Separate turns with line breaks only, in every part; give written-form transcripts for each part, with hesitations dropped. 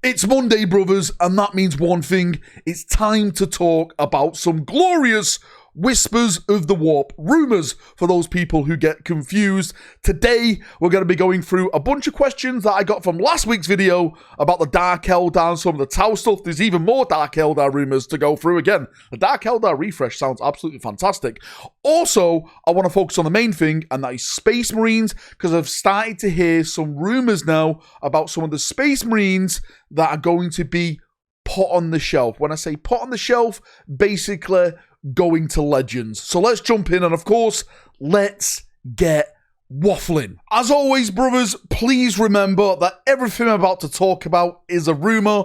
It's Monday, brothers, and that means one thing. It's time to talk about some glorious Whispers of the Warp rumours for those people who get confused. Today, we're going to be going through a bunch of questions that I got from last week's video about the Dark Eldar and some of the Tau stuff. There's even more Dark Eldar rumours to go through. Again, the Dark Eldar refresh sounds absolutely fantastic. Also, I want to focus on the main thing, and that is Space Marines, because I've started to hear some rumours now about some of the Space Marines that are going to be put on the shelf. When I say put on the shelf, basically going to Legends. So let's jump in, and of course, let's get waffling. As always, brothers, please remember that everything I'm about to talk about is a rumor.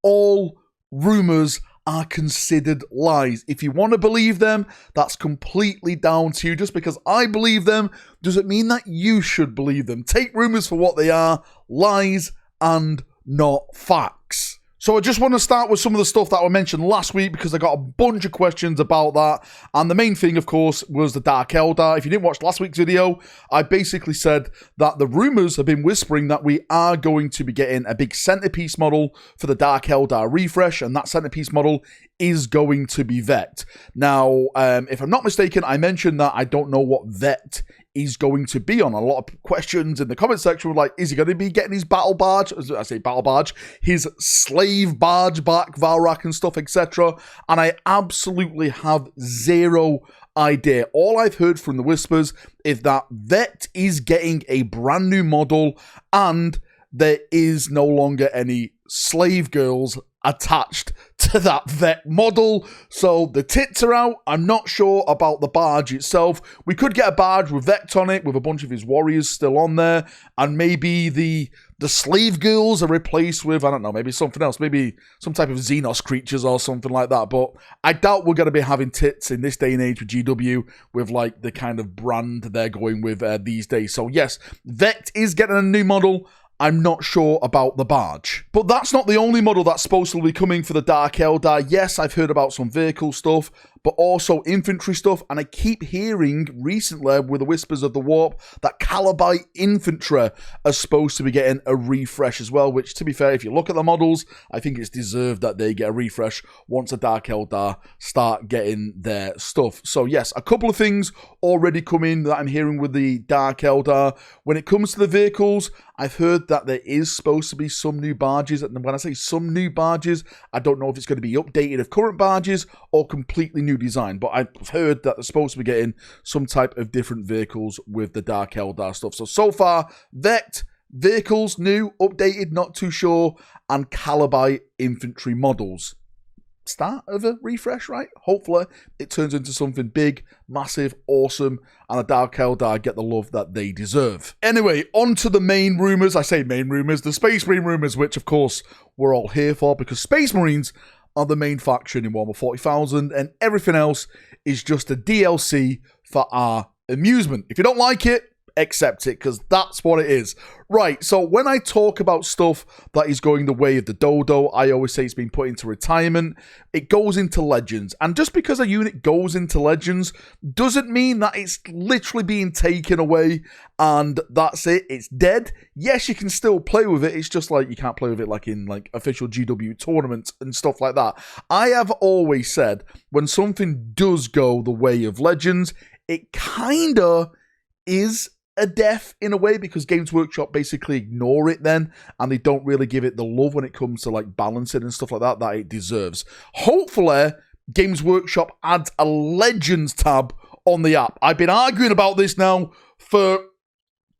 All rumors are considered lies. If you want to believe them, that's completely down to you. Just because I believe them doesn't mean that you should believe them. Take rumors for what they are, lies and not facts. So I just want to start with some of the stuff that I mentioned last week because I got a bunch of questions about that. And the main thing, of course, was the Dark Eldar. If you didn't watch last week's video, I basically said that the rumors have been whispering that we are going to be getting a big centerpiece model for the Dark Eldar refresh. And that centerpiece model is going to be Vet. Now, if I'm not mistaken, I mentioned that I don't know what Vet is going to be on. A lot of questions in the comment section were like, is he going to be getting his battle barge? I say battle barge, his slave barge back, Valrak and stuff, etc. And I absolutely have zero idea. All I've heard from the whispers is that Vet is getting a brand new model and there is no longer any slave girls attached to that Vet model. So the tits are out. I'm not sure about the barge itself. We could get a barge with Vet on it with a bunch of his warriors still on there, and maybe the slave girls are replaced with, I don't know, maybe something else, maybe some type of Xenos creatures or something like that. But I doubt we're going to be having tits in this day and age with GW with like the kind of brand they're going with these days. So yes, Vet is getting a new model. I'm not sure about the barge. But that's not the only model that's supposed to be coming for the Dark Eldar. Yes, I've heard about some vehicle stuff, but also infantry stuff. And I keep hearing recently with the Whispers of the Warp that Calibi infantry are supposed to be getting a refresh as well, which, to be fair, if you look at the models, I think it's deserved that they get a refresh once the Dark Eldar start getting their stuff. So yes, a couple of things already come in that I'm hearing with the Dark Eldar. When it comes to the vehicles, I've heard that there is supposed to be some new barges. And when I say some new barges, I don't know if it's going to be updated of current barges or completely new design. But I've heard that they're supposed to be getting some type of different vehicles with the Dark Eldar stuff. So far, Vet, vehicles, new, updated, not too sure, and Calibi infantry models. Start of a refresh, right? Hopefully it turns into something big, massive, awesome, and the Dark Eldar get the love that they deserve. Anyway, on to the main rumours. I say main rumours, the Space Marine rumours, which of course we're all here for because Space Marines are the main faction in Warhammer 40,000 and everything else is just a DLC for our amusement. If you don't like it, accept it, because that's what it is. Right, so when I talk about stuff that is going the way of the dodo, I always say it's been put into retirement. It goes into Legends. And just because a unit goes into Legends doesn't mean that it's literally being taken away and that's it, it's dead. Yes, you can still play with it. It's just like you can't play with it like in like official GW tournaments and stuff like that. I have always said when something does go the way of Legends, it kinda is a death in a way because Games Workshop basically ignore it then and they don't really give it the love when it comes to like balancing and stuff like that it deserves. Hopefully Games Workshop adds a Legends tab on the app. I've been arguing about this now for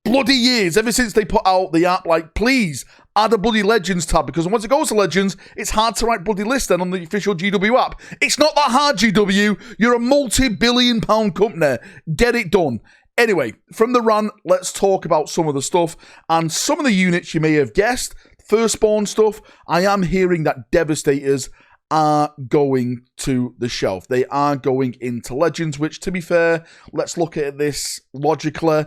bloody years, ever since they put out the app, like please add a bloody Legends tab, because once it goes to Legends, it's hard to write bloody lists then on the official GW app. It's not that hard, GW. You're a multi-billion pound company. Get it done. Anyway, from the rant, let's talk about some of the stuff. And some of the units you may have guessed, Firstborn stuff, I am hearing that Devastators are going to the shelf. They are going into Legends, which, to be fair, let's look at this logically.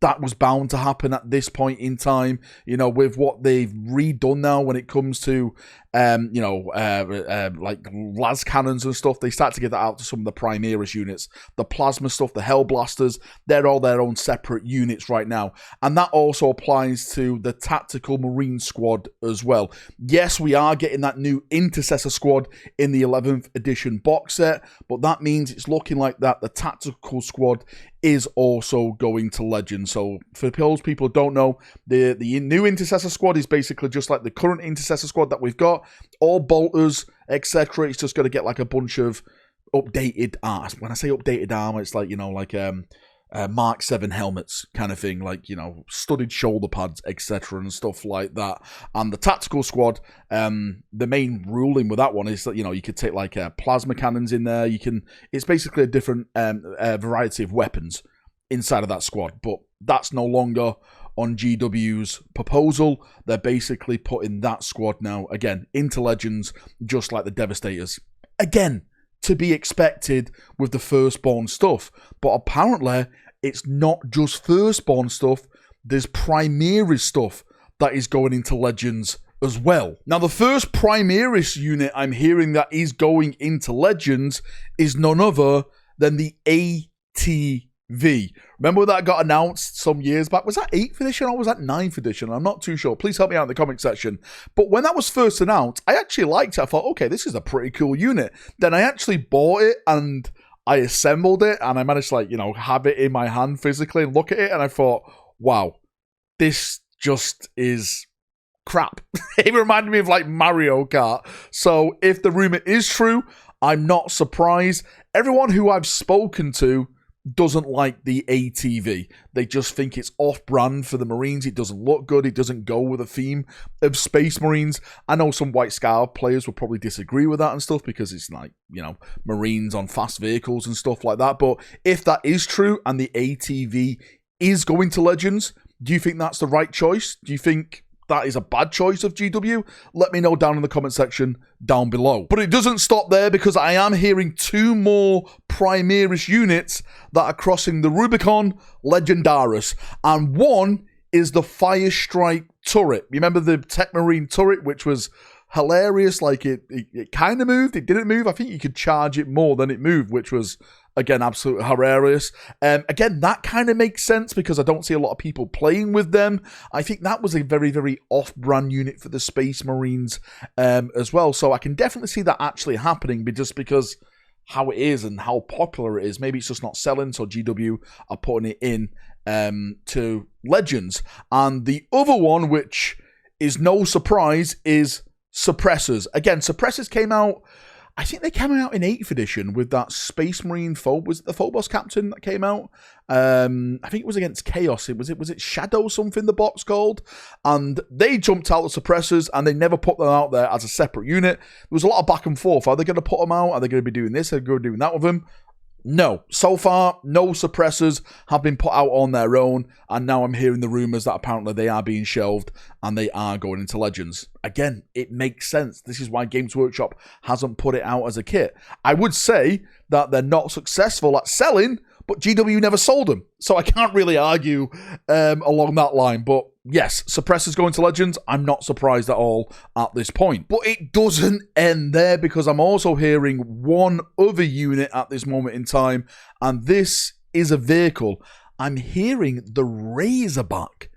That was bound to happen at this point in time, you know, with what they've redone now when it comes to like las cannons and stuff. They start to give that out to some of the Primaris units. The plasma stuff, the Hellblasters, they're all their own separate units right now. And that also applies to the Tactical Marine Squad as well. Yes, we are getting that new Intercessor Squad in the 11th edition box set, but that means it's looking like that the Tactical Squad is also going to Legends. So for those people who don't know, the new Intercessor Squad is basically just like the current Intercessor Squad that we've got, all bolters, etc. It's just going to get like a bunch of updated armor. When I say updated armor, it's like, Mark 7 helmets kind of thing, like, studded shoulder pads, etc. and stuff like that. And the Tactical Squad, the main ruling with that one is that, you could take like plasma cannons in there. It's basically a different variety of weapons inside of that squad, but that's no longer on GW's proposal. They're basically putting that squad now, again, into Legends, just like the Devastators. Again, to be expected with the Firstborn stuff. But apparently, it's not just Firstborn stuff. There's Primaris stuff that is going into Legends as well. Now, the first Primaris unit I'm hearing that is going into Legends is none other than the ATV. Remember when that got announced some years back? Was that 8th edition or was that 9th edition? I'm not too sure. Please help me out in the comment section. But when that was first announced, I actually liked it. I thought, okay, this is a pretty cool unit. Then I actually bought it and I assembled it and I managed to, have it in my hand physically and look at it. And I thought, wow, this just is crap. It reminded me of like Mario Kart. So if the rumor is true, I'm not surprised. Everyone who I've spoken to doesn't like the ATV. They just think it's off-brand for the Marines. It doesn't look good. It doesn't go with the theme of Space Marines. I know some White Scar players will probably disagree with that and stuff because it's like, Marines on fast vehicles and stuff like that. But if that is true and the ATV is going to Legends, do you think that's the right choice? Do you think that is a bad choice of GW? Let me know down in the comment section down below. But it doesn't stop there because I am hearing 2 more Primaris units that are crossing the Rubicon Legendaris. And one is the Firestrike turret. You remember the Tech Marine turret, which was hilarious? Like it kind of moved, it didn't move. I think you could charge it more than it moved, which was, again, absolutely hilarious. Again, that kind of makes sense because I don't see a lot of people playing with them. I think that was a very, very off-brand unit for the Space Marines as well. So I can definitely see that actually happening just because how it is and how popular it is. Maybe it's just not selling, so GW are putting it in to Legends. And the other one, which is no surprise, is Suppressors. Again, Suppressors came out, I think they came out in 8th edition with that Space Marine was it the Phobos captain that came out? I think it was against Chaos. Was it Shadow something the box called? And they jumped out the Suppressors and they never put them out there as a separate unit. There was a lot of back and forth. Are they going to put them out? Are they going to be doing this? Are they going to be doing that with them? No. So far, no Suppressors have been put out on their own, and now I'm hearing the rumours that apparently they are being shelved and they are going into Legends. Again, it makes sense. This is why Games Workshop hasn't put it out as a kit. I would say that they're not successful at selling, but GW never sold them. So I can't really argue along that line. But yes, Suppressors going to Legends, I'm not surprised at all at this point. But it doesn't end there because I'm also hearing one other unit at this moment in time. And this is a vehicle. I'm hearing the Razorback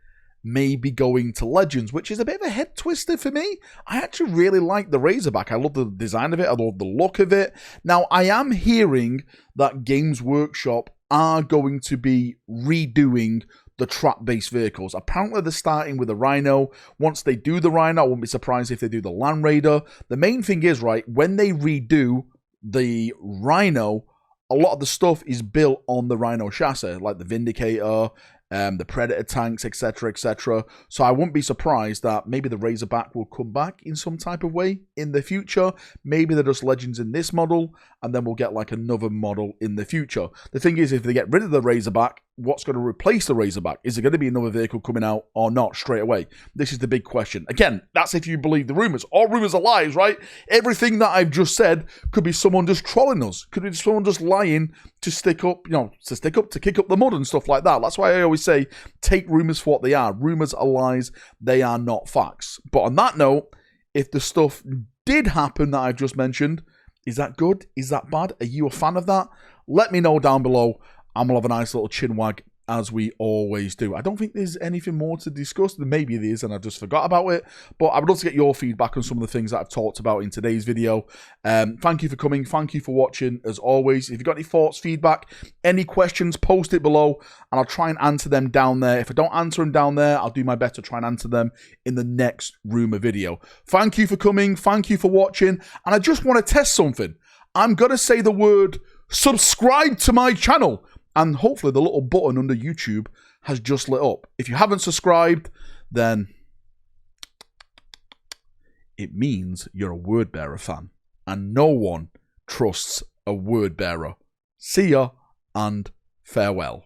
may be going to Legends, which is a bit of a head twister for me. I actually really like the Razorback. I love the design of it. I love the look of it. Now, I am hearing that Games Workshop are going to be redoing the trap-based vehicles. Apparently, they're starting with the Rhino. Once they do the Rhino, I wouldn't be surprised if they do the Land Raider. The main thing is, right, when they redo the Rhino, a lot of the stuff is built on the Rhino chassis, like the Vindicator, the Predator tanks, etc., etc. So I wouldn't be surprised that maybe the Razorback will come back in some type of way in the future. Maybe they're just Legends in this model, and then we'll get like another model in the future. The thing is, if they get rid of the Razorback, what's going to replace the Razorback? Is there going to be another vehicle coming out or not straight away? This is the big question. Again, that's if you believe the rumors. All rumors are lies, right? Everything that I've just said could be someone just trolling us. Could be someone just lying to stick up, to kick up the mud and stuff like that. That's why I always say, take rumors for what they are. Rumors are lies. They are not facts. But on that note, if the stuff did happen that I've just mentioned, is that good? Is that bad? Are you a fan of that? Let me know down below, and we'll have a nice little chin wag as we always do. I don't think there's anything more to discuss. Maybe there is, and I just forgot about it. But I would love to get your feedback on some of the things that I've talked about in today's video. Thank you for coming. Thank you for watching, as always. If you've got any thoughts, feedback, any questions, post it below, and I'll try and answer them down there. If I don't answer them down there, I'll do my best to try and answer them in the next Rumour video. Thank you for coming. Thank you for watching. And I just want to test something. I'm going to say the word subscribe to my channel. And hopefully the little button under YouTube has just lit up. If you haven't subscribed, then it means you're a Word Bearer fan. And no one trusts a Word Bearer. See ya and farewell.